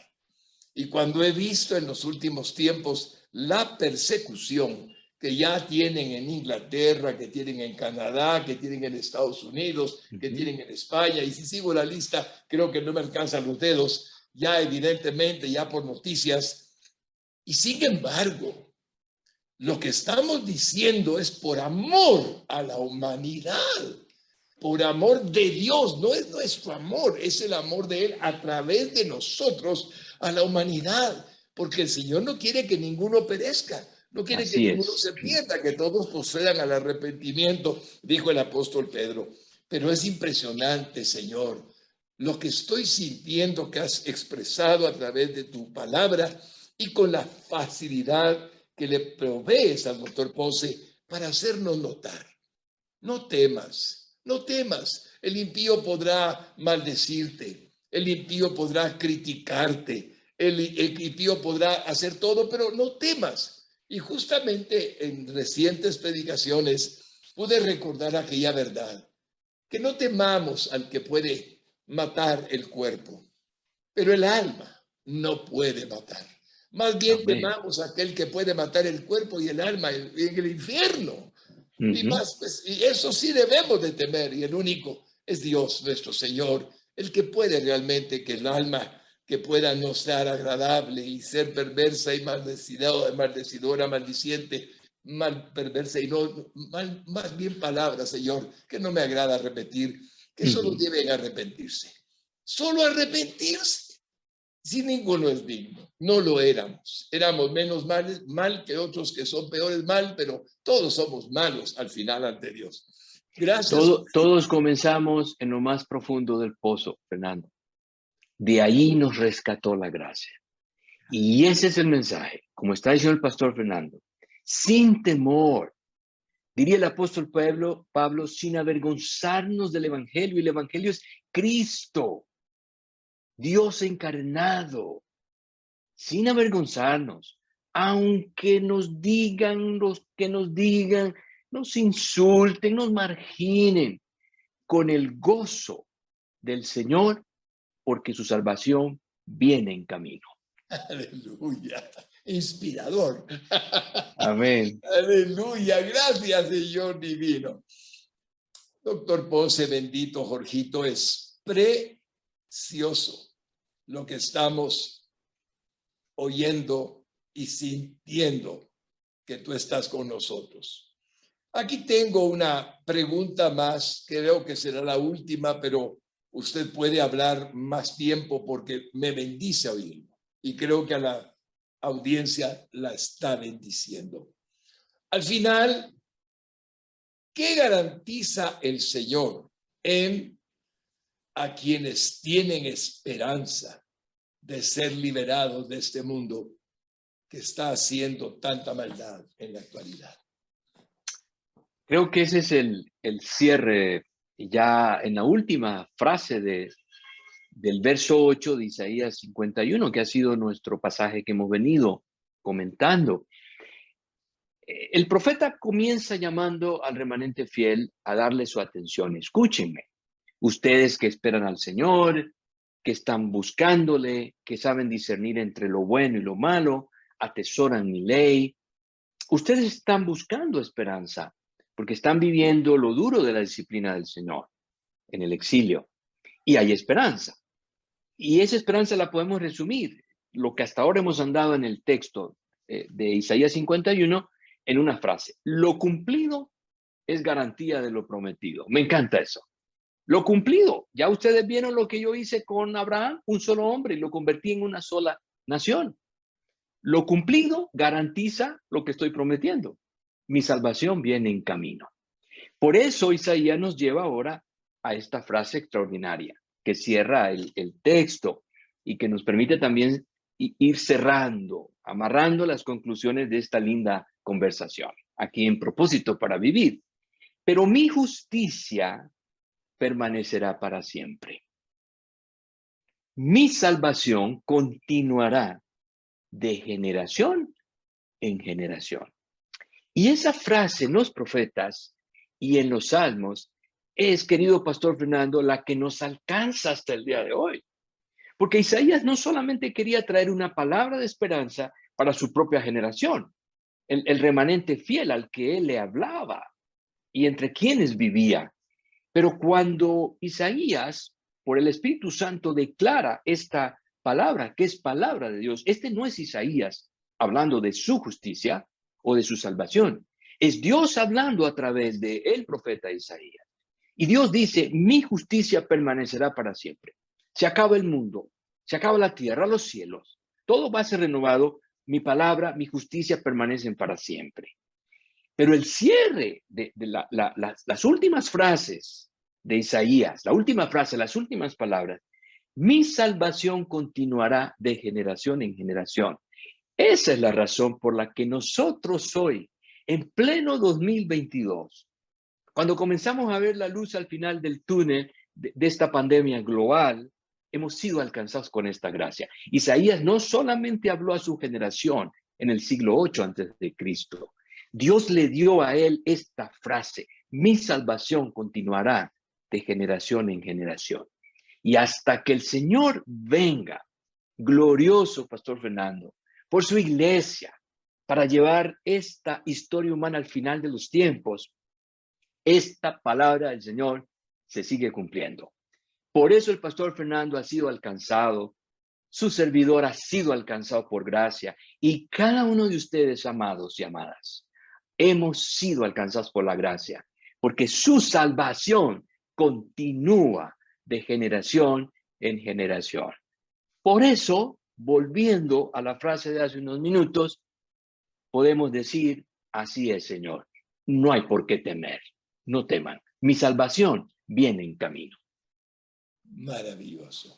Y cuando he visto en los últimos tiempos la persecución que ya tienen en Inglaterra, que tienen en Canadá, que tienen en Estados Unidos, que tienen en España, y si sigo la lista, creo que no me alcanzan los dedos, ya evidentemente, ya por noticias. Y sin embargo, lo que estamos diciendo es por amor a la humanidad, por amor de Dios, no es nuestro amor, es el amor de Él a través de nosotros a la humanidad, porque el Señor no quiere que ninguno perezca, no quiere que ninguno se pierda, que todos procedan al arrepentimiento, dijo el apóstol Pedro. Pero es impresionante, Señor, lo que estoy sintiendo que has expresado a través de tu palabra y con la facilidad que le provees al doctor Ponce para hacernos notar. No temas, no temas. El impío podrá maldecirte, el impío podrá criticarte, el impío podrá hacer todo, pero no temas. Y justamente en recientes predicaciones pude recordar aquella verdad, que no temamos al que puede matar el cuerpo, pero el alma no puede matar. Más bien Amén. temamos a aquel que puede matar el cuerpo y el alma en el infierno. Y Ujú. más, pues, y eso sí debemos de temer, y el único es Dios, nuestro Señor, el que puede realmente que el alma que pueda no ser agradable y ser perversa y maldecidora, maldiciente, mal perversa y no, mal, más bien palabras, Señor, que no me agrada repetir, que solo Ujú. deben arrepentirse. Solo arrepentirse. Si ninguno es digno, no lo éramos. Éramos menos mal que otros que son peores mal, pero todos somos malos al final ante Dios. Gracias. Todos comenzamos en lo más profundo del pozo, Fernando. De ahí nos rescató la gracia. Y ese es el mensaje, como está diciendo el pastor Fernando, sin temor. Diría el apóstol Pablo, sin avergonzarnos del evangelio. Y el evangelio es Cristo, Dios encarnado, sin avergonzarnos. Aunque nos digan los que nos digan, nos insulten, nos marginen, con el gozo del Señor, porque su salvación viene en camino. Aleluya. Inspirador. Amén. Aleluya. Gracias, Señor divino. Doctor Ponce, bendito Jorgito, es precioso lo que estamos oyendo y sintiendo que tú estás con nosotros. Aquí tengo una pregunta más, creo que será la última, pero usted puede hablar más tiempo porque me bendice oírlo y creo que a la audiencia la está bendiciendo. Al final, ¿qué garantiza el Señor en a quienes tienen esperanza de ser liberados de este mundo que está haciendo tanta maldad en la actualidad? Creo que ese es el cierre, ya en la última frase del verso 8 de Isaías 51, que ha sido nuestro pasaje que hemos venido comentando. El profeta comienza llamando al remanente fiel a darle su atención. Escúchenme, ustedes que esperan al Señor, que están buscándole, que saben discernir entre lo bueno y lo malo, atesoran mi ley. Ustedes están buscando esperanza porque están viviendo lo duro de la disciplina del Señor en el exilio. Y hay esperanza. Y esa esperanza la podemos resumir, lo que hasta ahora hemos andado en el texto de Isaías 51, en una frase. Lo cumplido es garantía de lo prometido. Me encanta eso. Lo cumplido. Ya ustedes vieron lo que yo hice con Abraham, un solo hombre, y lo convertí en una sola nación. Lo cumplido garantiza lo que estoy prometiendo. Mi salvación viene en camino. Por eso Isaías nos lleva ahora a esta frase extraordinaria que cierra el texto y que nos permite también ir cerrando, amarrando las conclusiones de esta linda conversación, aquí en Propósito para Vivir. Pero mi justicia permanecerá para siempre. Mi salvación continuará de generación en generación. Y esa frase en los profetas y en los salmos es, querido pastor Fernando, la que nos alcanza hasta el día de hoy. Porque Isaías no solamente quería traer una palabra de esperanza para su propia generación, el remanente fiel al que él le hablaba y entre quienes vivía. Pero cuando Isaías, por el Espíritu Santo, declara esta palabra, que es palabra de Dios, este no es Isaías hablando de su justicia o de su salvación. Es Dios hablando a través de el profeta Isaías. Y Dios dice, mi justicia permanecerá para siempre. Se acaba el mundo, se acaba la tierra, los cielos. Todo va a ser renovado. Mi palabra, mi justicia permanecen para siempre. Pero el cierre de las últimas frases de Isaías, la última frase, las últimas palabras, mi salvación continuará de generación en generación. Esa es la razón por la que nosotros hoy, en pleno 2022, cuando comenzamos a ver la luz al final del túnel de esta pandemia global, hemos sido alcanzados con esta gracia. Isaías no solamente habló a su generación en el siglo 8 antes de Cristo. Dios le dio a él esta frase: mi salvación continuará de generación en generación. Y hasta que el Señor venga, glorioso, Pastor Fernando, por su iglesia, para llevar esta historia humana al final de los tiempos, esta palabra del Señor se sigue cumpliendo. Por eso el Pastor Fernando ha sido alcanzado, su servidor ha sido alcanzado por gracia, y cada uno de ustedes, amados y amadas, hemos sido alcanzados por la gracia, porque su salvación continúa de generación en generación. Por eso, volviendo a la frase de hace unos minutos, podemos decir: así es, Señor, no hay por qué temer, no teman, mi salvación viene en camino. Maravilloso.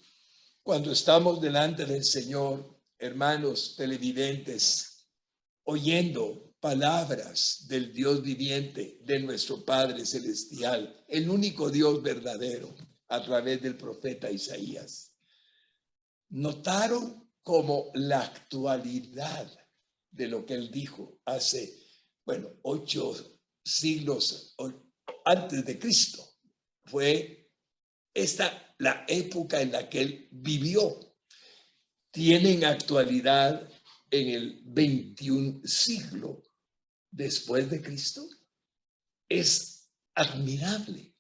Cuando estamos delante del Señor, hermanos televidentes, oyendo palabras del Dios viviente, de nuestro Padre Celestial, el único Dios verdadero, a través del profeta Isaías, notaron como la actualidad de lo que él dijo hace, 8 siglos antes de Cristo. Fue esta la época en la que él vivió. Tienen actualidad en el 21 siglo después de Cristo. Es admirable.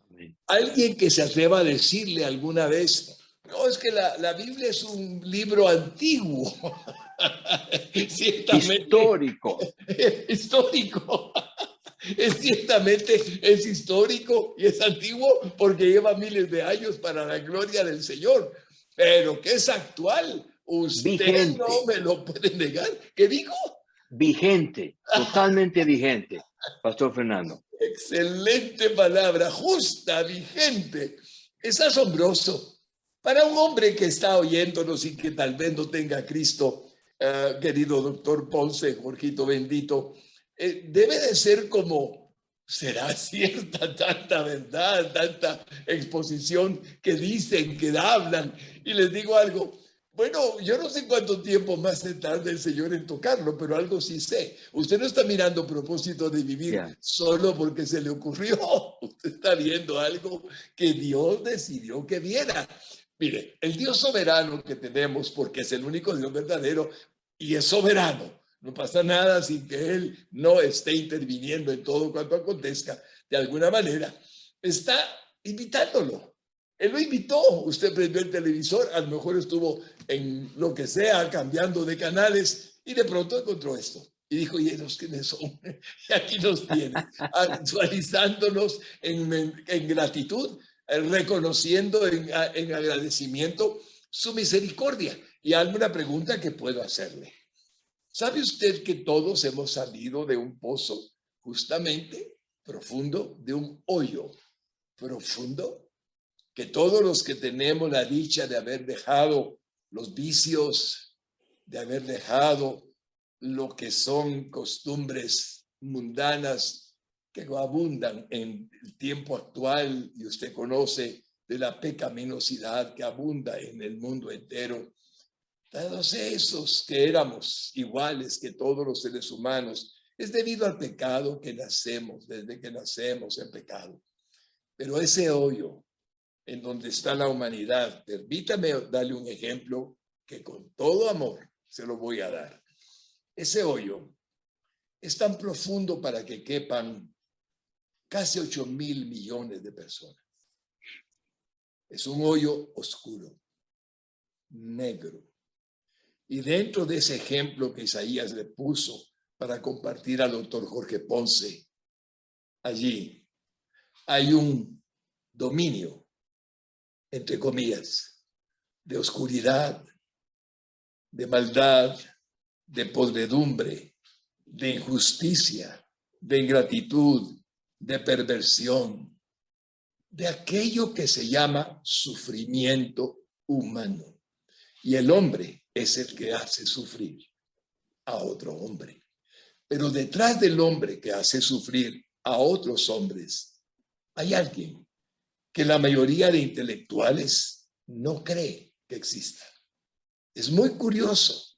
Amén. Alguien que se atreva a decirle alguna vez: no, es que la Biblia es un libro antiguo. Histórico. Histórico. Ciertamente es histórico y es antiguo porque lleva miles de años para la gloria del Señor, pero que es actual. Usted Vigente. no me lo puede negar. ¿Qué dijo? Vigente, totalmente vigente, Pastor Fernando. Excelente palabra, justa, vigente. Es asombroso para un hombre que está oyéndonos y que tal vez no tenga a Cristo, querido doctor Ponce, Jorgito bendito. Debe de ser como: ¿será cierta tanta verdad, tanta exposición que dicen, que hablan? Y les digo algo: bueno, yo no sé cuánto tiempo más se tarda el Señor en tocarlo, pero algo sí sé. Usted no está mirando propósito de vivir solo porque se le ocurrió. Usted está viendo algo que Dios decidió que viera. Mire, el Dios soberano que tenemos, porque es el único Dios verdadero y es soberano. No pasa nada sin que Él no esté interviniendo en todo cuanto acontezca. De alguna manera, está invitándolo. Él lo invitó. Usted prendió el televisor, a lo mejor estuvo en lo que sea, cambiando de canales, y de pronto encontró esto. Y dijo: ¿y ellos quiénes son? Y aquí nos tienen, actualizándonos en gratitud, reconociendo en agradecimiento su misericordia. Y hazme una pregunta que puedo hacerle. ¿Sabe usted que todos hemos salido de un pozo justamente profundo, de un hoyo profundo? Que todos los que tenemos la dicha de haber dejado los vicios, de haber dejado lo que son costumbres mundanas que abundan en el tiempo actual, y usted conoce de la pecaminosidad que abunda en el mundo entero. Todos esos que éramos iguales que todos los seres humanos, es debido al pecado que nacemos, desde que nacemos en pecado. Pero ese hoyo en donde está la humanidad, permítame darle un ejemplo que con todo amor se lo voy a dar. Ese hoyo es tan profundo para que quepan casi 8,000 millones de personas. Es un hoyo oscuro, negro. Y dentro de ese ejemplo que Isaías le puso para compartir al doctor Jorge Ponce, allí hay un dominio, entre comillas, de oscuridad, de maldad, de podredumbre, de injusticia, de ingratitud, de perversión, de aquello que se llama sufrimiento humano. Y el hombre es el que hace sufrir. a otro hombre. Pero detrás del hombre que hace sufrir a otros hombres, hay alguien que la mayoría de intelectuales no cree que exista. Es muy curioso,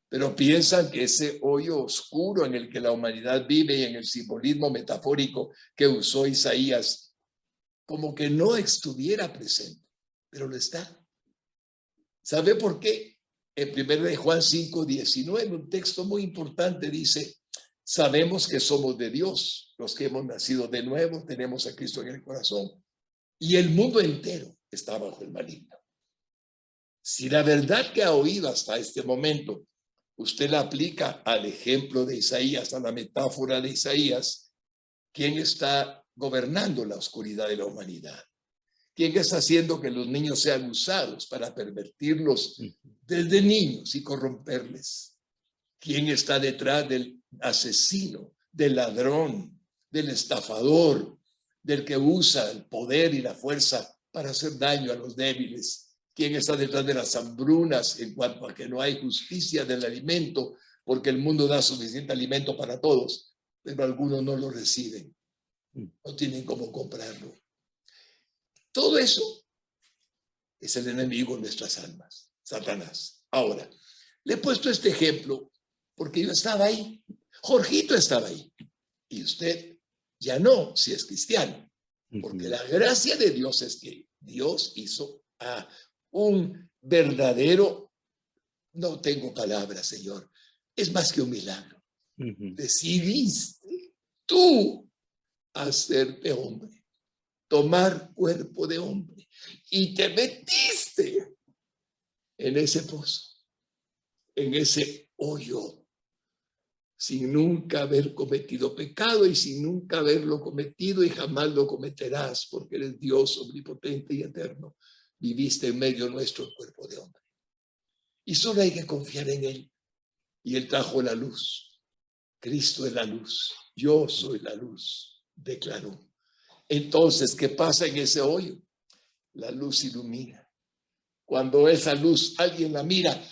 pero piensan que ese hoyo oscuro en el que la humanidad vive y en el simbolismo metafórico que usó Isaías, como que no estuviera presente, pero lo está. ¿Sabe por qué? En 1 de Juan 5:19, un texto muy importante, dice: sabemos que somos de Dios, los que hemos nacido de nuevo, tenemos a Cristo en el corazón, y el mundo entero está bajo el maligno. Si la verdad que ha oído hasta este momento, usted la aplica al ejemplo de Isaías, a la metáfora de Isaías, ¿quién está gobernando la oscuridad de la humanidad? ¿Quién está haciendo que los niños sean usados para pervertirlos desde niños y corromperles? ¿Quién está detrás del asesino, del ladrón, del estafador, del que usa el poder y la fuerza para hacer daño a los débiles? ¿Quién está detrás de las hambrunas en cuanto a que no hay justicia del alimento, porque el mundo da suficiente alimento para todos, pero algunos no lo reciben, no tienen cómo comprarlo? Todo eso es el enemigo de nuestras almas, Satanás. Ahora, le he puesto este ejemplo porque yo estaba ahí, Jorgito estaba ahí, y usted ya no, si es cristiano, porque la gracia de Dios es que Dios hizo a un verdadero, no tengo palabras, Señor, es más que un milagro. Decidiste tú hacerte hombre, tomar cuerpo de hombre, y te metiste en ese pozo, en ese hoyo, sin nunca haber cometido pecado y sin nunca haberlo cometido, y jamás lo cometerás, porque eres Dios omnipotente y eterno. Viviste en medio nuestro el cuerpo de hombre. Y solo hay que confiar en Él. Y Él trajo la luz. Cristo es la luz. Yo soy la luz, declaró. Entonces, ¿qué pasa en ese hoyo? La luz ilumina. Cuando esa luz alguien la mira,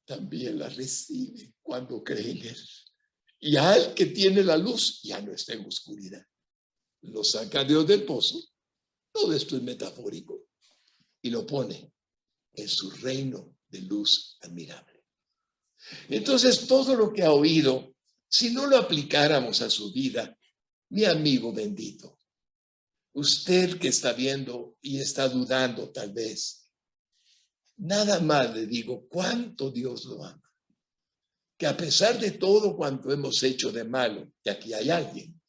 también la recibe cuando cree en Él. Y al que tiene la luz ya no está en oscuridad. Lo saca Dios del pozo. Todo esto es metafórico. Y lo pone en su reino de luz admirable. Entonces, todo lo que ha oído, si no lo aplicáramos a su vida, mi amigo bendito, usted que está viendo y está dudando tal vez, nada más le digo cuánto Dios lo ama. Que a pesar de todo cuanto hemos hecho de malo, y aquí hay alguien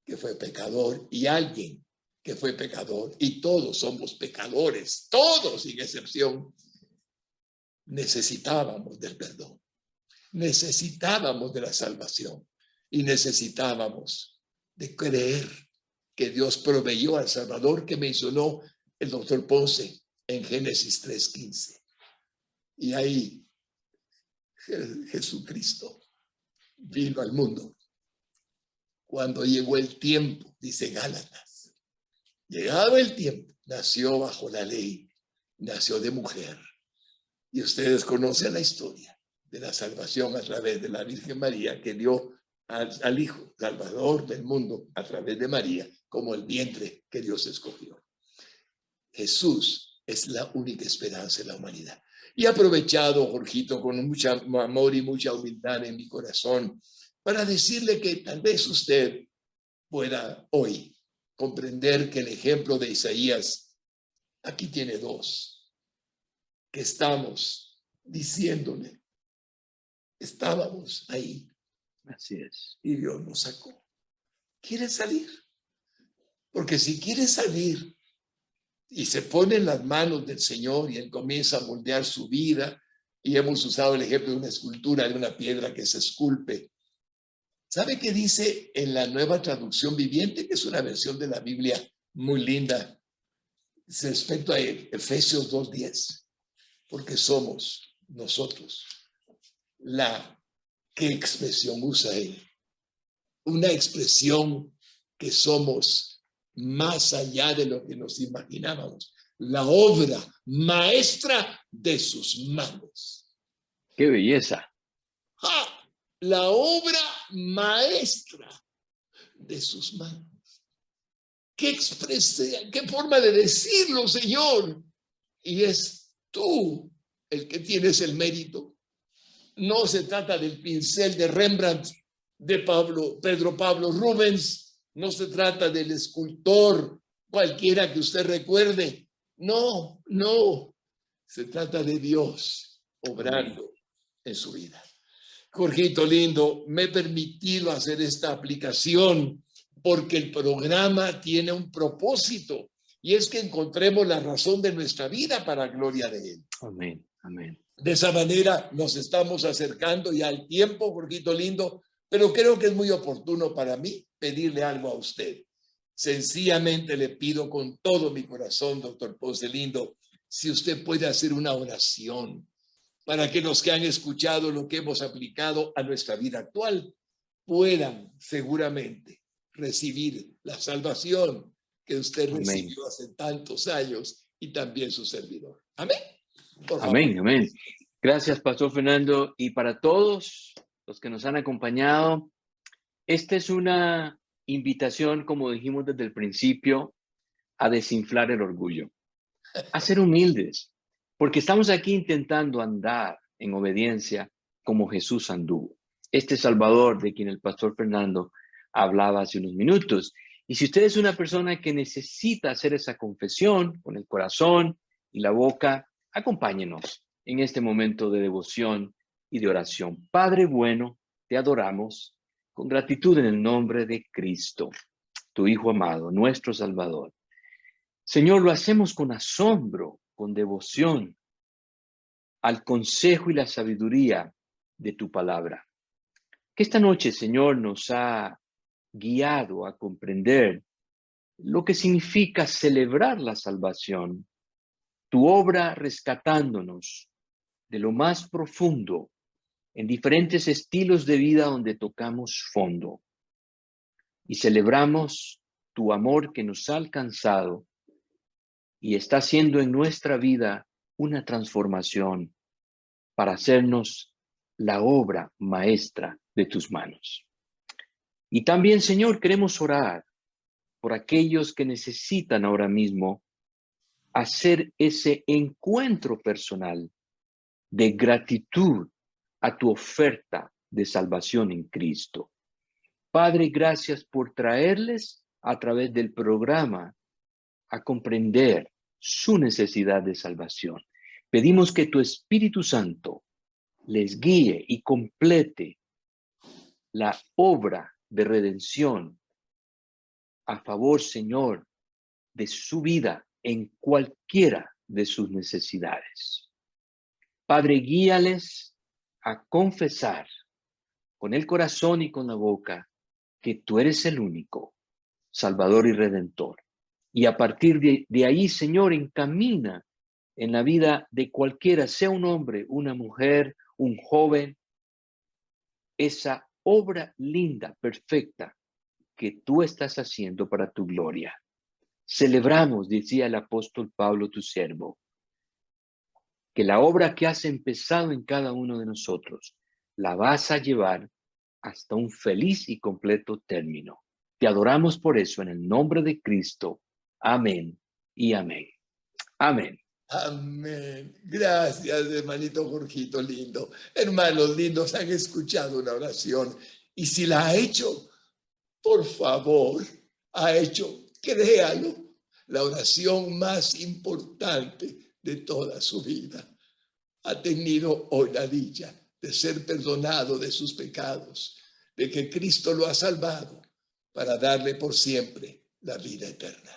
que fue pecador y alguien que fue pecador, y todos somos pecadores, todos sin excepción, necesitábamos del perdón, necesitábamos de la salvación y necesitábamos de creer que Dios proveyó al Salvador que mencionó el doctor Ponce en Génesis 3:15. Y ahí Jesucristo vino al mundo. Cuando llegó el tiempo, dice Gálatas, llegado el tiempo, nació bajo la ley, nació de mujer. Y ustedes conocen la historia de la salvación a través de la Virgen María, que dio al Hijo Salvador del mundo a través de María, como el vientre que Dios escogió. Jesús es la única esperanza de la humanidad. Y he aprovechado, Jorgito, con mucho amor y mucha humildad en mi corazón, para decirle que tal vez usted pueda hoy comprender que el ejemplo de Isaías, aquí tiene dos, que estamos diciéndole, estábamos ahí. Así es. Y Dios nos sacó. ¿Quiere salir? Porque si quiere salir y se pone en las manos del Señor y Él comienza a moldear su vida, y hemos usado el ejemplo de una escultura, de una piedra que se esculpe. ¿Sabe qué dice en la Nueva Traducción Viviente? Que es una versión de la Biblia muy linda respecto a Efesios 2:10. Porque somos nosotros ¿qué expresión usa él? Una expresión que somos más allá de lo que nos imaginábamos. La obra maestra de sus manos. ¡Qué belleza! ¡Ja! La obra maestra de sus manos. ¿Qué expresión, qué forma de decirlo, Señor? Y es tú el que tienes el mérito. No se trata del pincel de Rembrandt, de Pedro Pablo Rubens, no se trata del escultor cualquiera que usted recuerde. No, no, se trata de Dios obrando en su vida. Jorgito lindo, me he permitido hacer esta aplicación porque el programa tiene un propósito y es que encontremos la razón de nuestra vida para gloria de Él. Amén, amén. De esa manera nos estamos acercando ya al tiempo, Jorgito lindo, pero creo que es muy oportuno para mí pedirle algo a usted. Sencillamente le pido con todo mi corazón, doctor Ponce Lindo, si usted puede hacer una oración para que los que han escuchado lo que hemos aplicado a nuestra vida actual puedan seguramente recibir la salvación que usted recibió hace tantos años y también su servidor. Amén. Por favor. Amén, amén. Gracias, Pastor Fernando. Y para todos los que nos han acompañado, esta es una invitación, como dijimos desde el principio, a desinflar el orgullo, a ser humildes, porque estamos aquí intentando andar en obediencia como Jesús anduvo. Este Salvador de quien el Pastor Fernando hablaba hace unos minutos. Y si usted es una persona que necesita hacer esa confesión con el corazón y la boca, acompáñenos en este momento de devoción y de oración. Padre bueno, te adoramos con gratitud en el nombre de Cristo, tu Hijo amado, nuestro Salvador. Señor, lo hacemos con asombro, con devoción al consejo y la sabiduría de tu palabra. Que esta noche, Señor, nos ha guiado a comprender lo que significa celebrar la salvación, tu obra rescatándonos de lo más profundo en diferentes estilos de vida donde tocamos fondo y celebramos tu amor que nos ha alcanzado y está haciendo en nuestra vida una transformación para hacernos la obra maestra de tus manos. Y también, Señor, queremos orar por aquellos que necesitan ahora mismo hacer ese encuentro personal de gratitud a tu oferta de salvación en Cristo. Padre, gracias por traerles a través del programa a comprender su necesidad de salvación. Pedimos que tu Espíritu Santo les guíe y complete la obra de redención a favor, Señor, de su vida en cualquiera de sus necesidades. Padre, guíales a confesar con el corazón y con la boca que tú eres el único Salvador y Redentor. Y a partir de ahí, Señor, encamina en la vida de cualquiera, sea un hombre, una mujer, un joven, esa obra linda, perfecta, que tú estás haciendo para tu gloria. Celebramos, decía el apóstol Pablo, tu siervo, que la obra que has empezado en cada uno de nosotros, la vas a llevar hasta un feliz y completo término. Te adoramos por eso en el nombre de Cristo. Amén y amén. Amén. Amén. Gracias, hermanito Jorgito lindo. Hermanos lindos, han escuchado una oración y si la ha hecho, por favor, ha hecho, créalo, la oración más importante de toda su vida. Ha tenido hoy la dicha de ser perdonado de sus pecados, de que Cristo lo ha salvado para darle por siempre la vida eterna.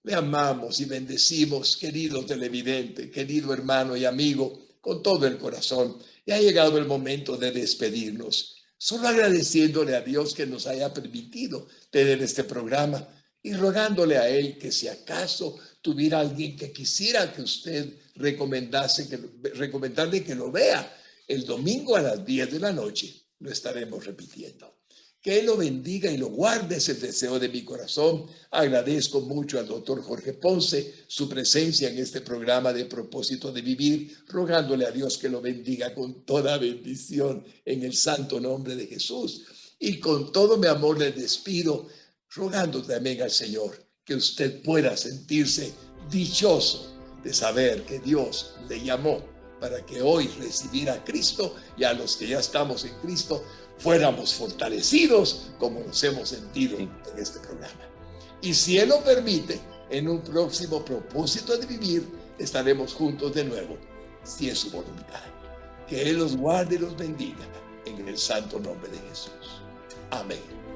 Le amamos y bendecimos, querido televidente, querido hermano y amigo, con todo el corazón. Y ha llegado el momento de despedirnos, solo agradeciéndole a Dios que nos haya permitido tener este programa y rogándole a Él que si acaso tuviera alguien que quisiera que usted recomendarle que lo vea el domingo a las 10 de la noche, lo estaremos repitiendo. Que Él lo bendiga y lo guarde, es el deseo de mi corazón. Agradezco mucho al doctor Jorge Ponce su presencia en este programa de Propósito de Vivir, rogándole a Dios que lo bendiga con toda bendición en el santo nombre de Jesús. Y con todo mi amor le despido, rogando también al Señor que usted pueda sentirse dichoso de saber que Dios le llamó para que hoy recibiera a Cristo, y a los que ya estamos en Cristo fuéramos fortalecidos como nos hemos sentido en este programa. Y si Él lo permite, en un próximo Propósito de Vivir estaremos juntos de nuevo, si es su voluntad. Que Él los guarde y los bendiga en el santo nombre de Jesús. Amén.